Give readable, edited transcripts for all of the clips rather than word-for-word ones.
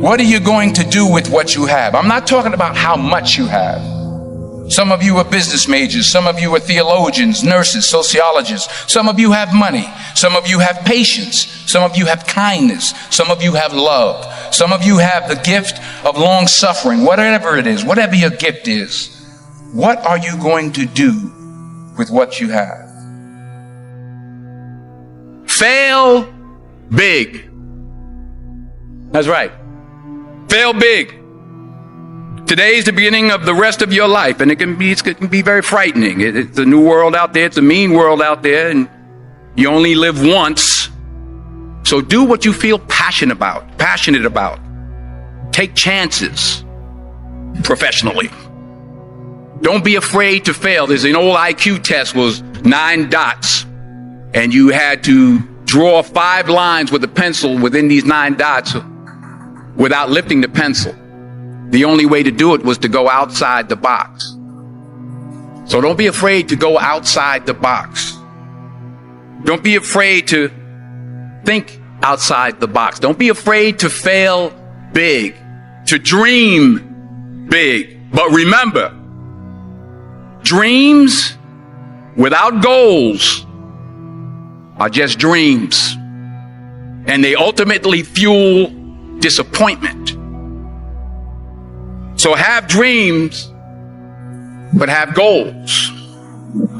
What are you going to do with what you have? I'm not talking about how much you have. Some of you are business majors. Some of you are theologians, nurses, sociologists. Some of you have money. Some of you have patience. Some of you have kindness. Some of you have love. Some of you have the gift of long suffering. Whatever it is, whatever your gift is, what are you going to do with what you have? Fail big. That's right. Fail big. Today is the beginning of the rest of your life, and it can be very frightening. It's a new world out there. It's a mean world out there, and you only live once. So do what you feel passionate about. Take chances professionally. Don't be afraid to fail. There's an old IQ test, was 9 dots, and you had to draw 5 lines with a pencil within these 9 dots without lifting the pencil. The only way to do it was to go outside the box. So don't be afraid to go outside the box. Don't be afraid to think outside the box. Don't be afraid to fail big, to dream big. But remember, dreams without goals are just dreams, and they ultimately fuel disappointment. So have dreams, but have goals.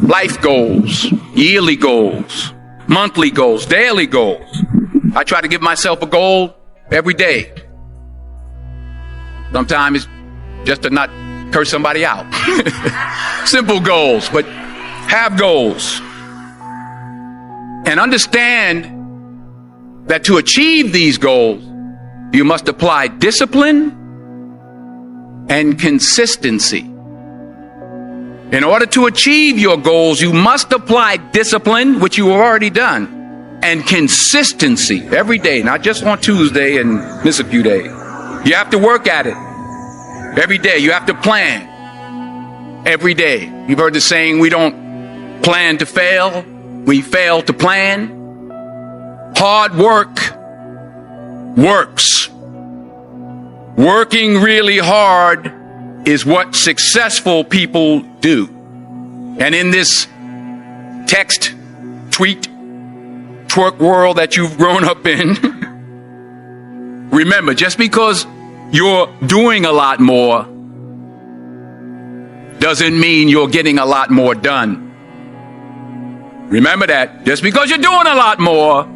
Life goals, yearly goals, monthly goals, daily goals. I try to give myself a goal every day. Sometimes it's just to not curse somebody out. Simple goals, but have goals. And understand that to achieve these goals, you must apply discipline and consistency. In order to achieve your goals, you must apply discipline, which you have already done, and consistency every day, not just on Tuesday and miss a few days. You have to work at it every day. You have to plan every day. You've heard the saying, we don't plan to fail, we fail to plan. Hard work works. Working really hard is what successful people do. And in this text, tweet, twerk world that you've grown up in, remember, just because you're doing a lot more doesn't mean you're getting a lot more done. Remember that. Just because you're doing a lot more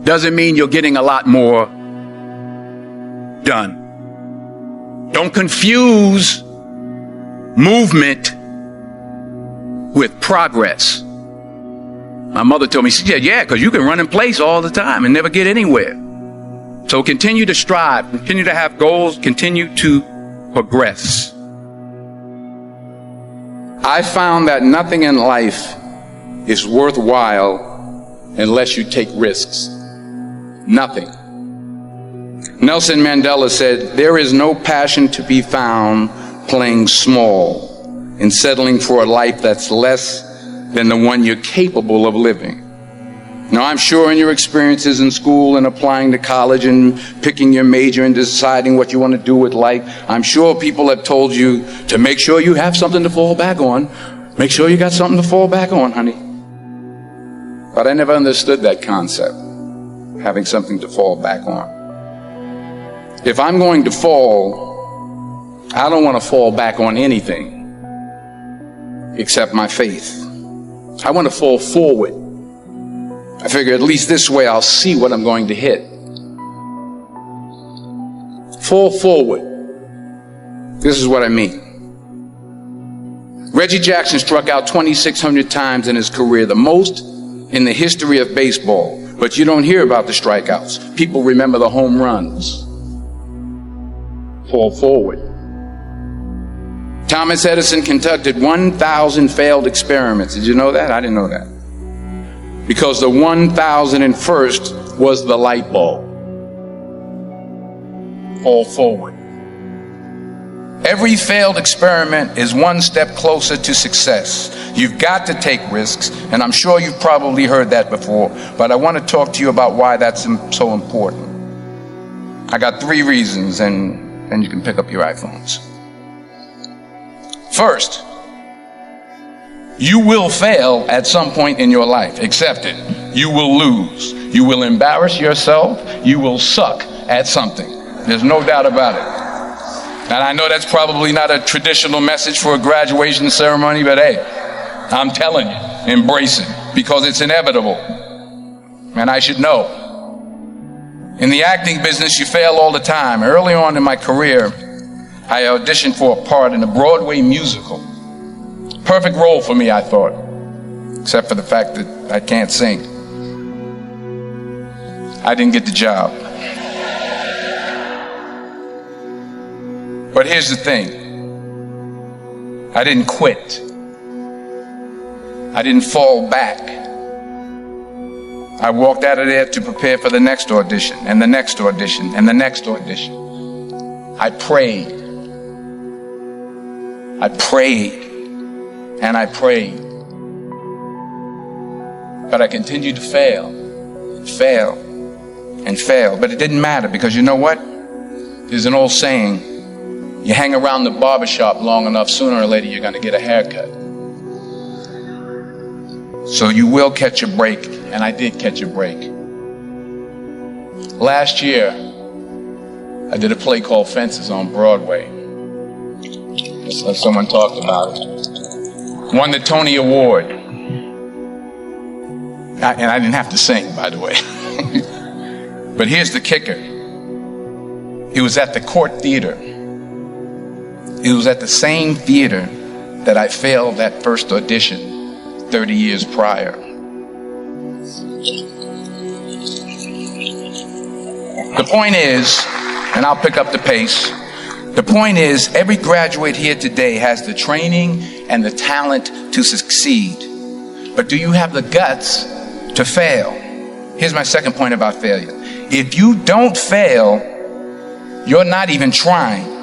doesn't mean you're getting a lot more done. Don't confuse movement with progress. My mother told me, she said, yeah, because you can run in place all the time and never get anywhere. So continue to strive, continue to have goals, continue to progress. I found that nothing in life is worthwhile unless you take risks. Nothing. Nelson Mandela said, there is no passion to be found playing small and settling for a life that's less than the one you're capable of living. Now, I'm sure in your experiences in school and applying to college and picking your major and deciding what you want to do with life, I'm sure people have told you to make sure you have something to fall back on. Make sure you got something to fall back on, honey. But I never understood that concept, having something to fall back on. If I'm going to fall, I don't want to fall back on anything except my faith. I want to fall forward. I figure at least this way I'll see what I'm going to hit. Fall forward. This is what I mean. Reggie Jackson struck out 2,600 times in his career, the most in the history of baseball. But you don't hear about the strikeouts. People remember the home runs. Fall forward. Thomas Edison conducted 1,000 failed experiments. Did you know that? I didn't know that. Because the 1,001st was the light bulb. Fall forward. Every failed experiment is one step closer to success. You've got to take risks, and I'm sure you've probably heard that before, but I want to talk to you about why that's so important. I got 3 reasons, and then you can pick up your iPhones. First, you will fail at some point in your life. Accept it. You will lose. You will embarrass yourself. You will suck at something. There's no doubt about it. And I know that's probably not a traditional message for a graduation ceremony, but hey, I'm telling you, embrace it, because it's inevitable. And I should know. In the acting business, you fail all the time. Early on in my career, I auditioned for a part in a Broadway musical. Perfect role for me, I thought, except for the fact that I can't sing. I didn't get the job. But here's the thing. I didn't quit. I didn't fall back. I walked out of there to prepare for the next audition, and the next audition, and the next audition. I prayed. I prayed. And I prayed. But I continued to fail, and fail. But it didn't matter, because you know what? There's an old saying, you hang around the barbershop long enough, sooner or later you're going to get a haircut. So you will catch a break, and I did catch a break. Last year, I did a play called Fences on Broadway. Someone talked about it. Won the Tony Award. And I didn't have to sing, by the way. But here's the kicker. It was at the Court Theater. It was at the same theater that I failed that first audition 30 years prior. The point is, and I'll pick up the pace, the point is, every graduate here today has the training and the talent to succeed. But do you have the guts to fail? Here's my second point about failure. If you don't fail, you're not even trying.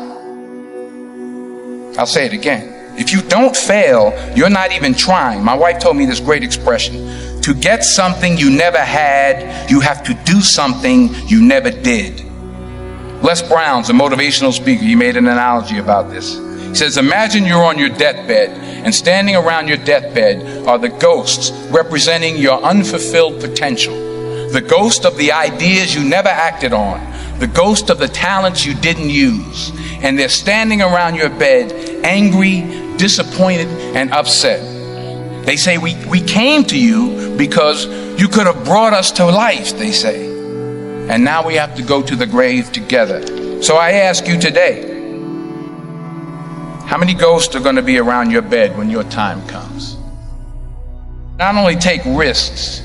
I'll say it again. If you don't fail, you're not even trying. My wife told me this great expression. To get something you never had, you have to do something you never did. Les Brown's a motivational speaker. He made an analogy about this. He says, imagine you're on your deathbed, and standing around your deathbed are the ghosts representing your unfulfilled potential. The ghost of the ideas you never acted on. The ghost of the talents you didn't use. And they're standing around your bed, angry, disappointed, and upset. They say, we came to you because you could have brought us to life, they say. And now we have to go to the grave together. So I ask you today, how many ghosts are going to be around your bed when your time comes? Not only take risks,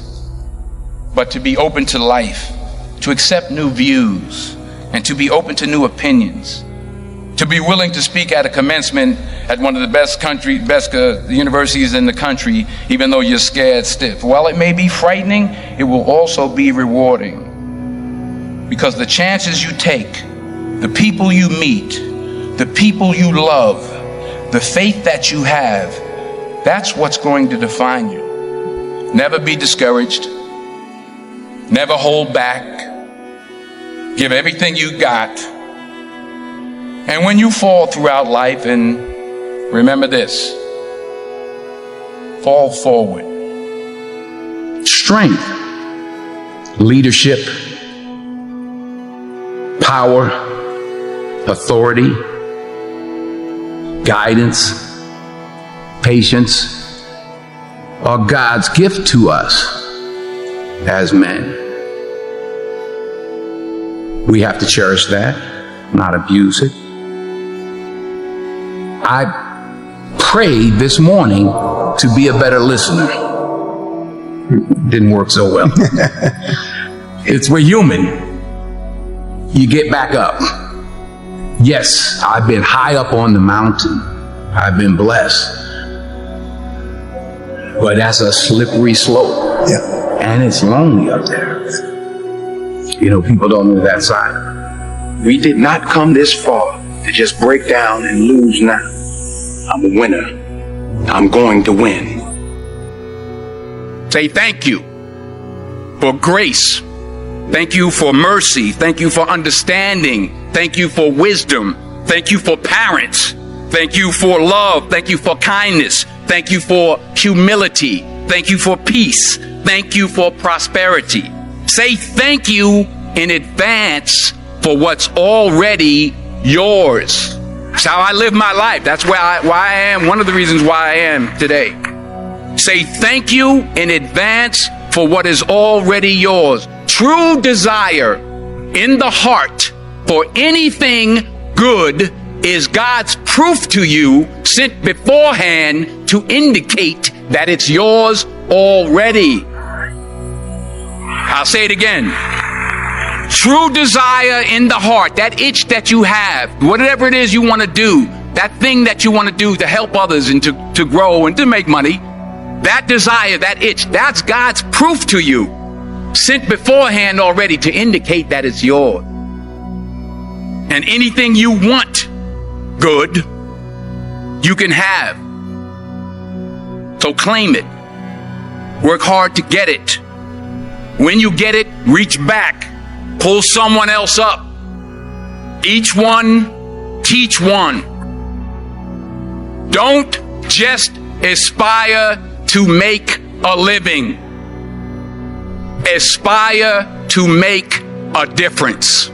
but to be open to life, to accept new views, and to be open to new opinions. To be willing to speak at a commencement at one of the best universities in the country, even though you're scared stiff. While it may be frightening, it will also be rewarding. Because the chances you take, the people you meet, the people you love, the faith that you have, that's what's going to define you. Never be discouraged. Never hold back. Give everything you got. And when you fall throughout life, and remember this, fall forward. Strength, leadership, power, authority, guidance, patience are God's gift to us as men. We have to cherish that, not abuse it. I prayed this morning to be a better listener. Didn't work so well. We're human. You get back up. Yes, I've been high up on the mountain. I've been blessed. But that's a slippery slope. Yeah. And it's lonely up there. You know, people don't know that side. We did not come this far to just break down and lose now. I'm a winner. I'm going to win. Say thank you for grace Thank you for mercy. Thank you for understanding. Thank you for wisdom. Thank you for parents. Thank you for love. Thank you for kindness. Thank you for humility. Thank you for peace. Thank you for prosperity. Say thank you in advance for what's already yours. That's how I live my life. That's why I am. One of the reasons why I am today. Say thank you in advance for what is already yours. True desire in the heart for anything good is God's proof to you, sent beforehand to indicate that it's yours already. I'll say it again. True desire in the heart, that itch that you have, whatever it is you want to do, that thing that you want to do to help others and to grow and to make money, that desire, that itch, that's God's proof to you, sent beforehand already to indicate that it's yours. And anything you want good, you can have. So claim it. Work hard to get it. When you get it, reach back. Pull someone else up. Each one, teach one. Don't just aspire to make a living. Aspire to make a difference.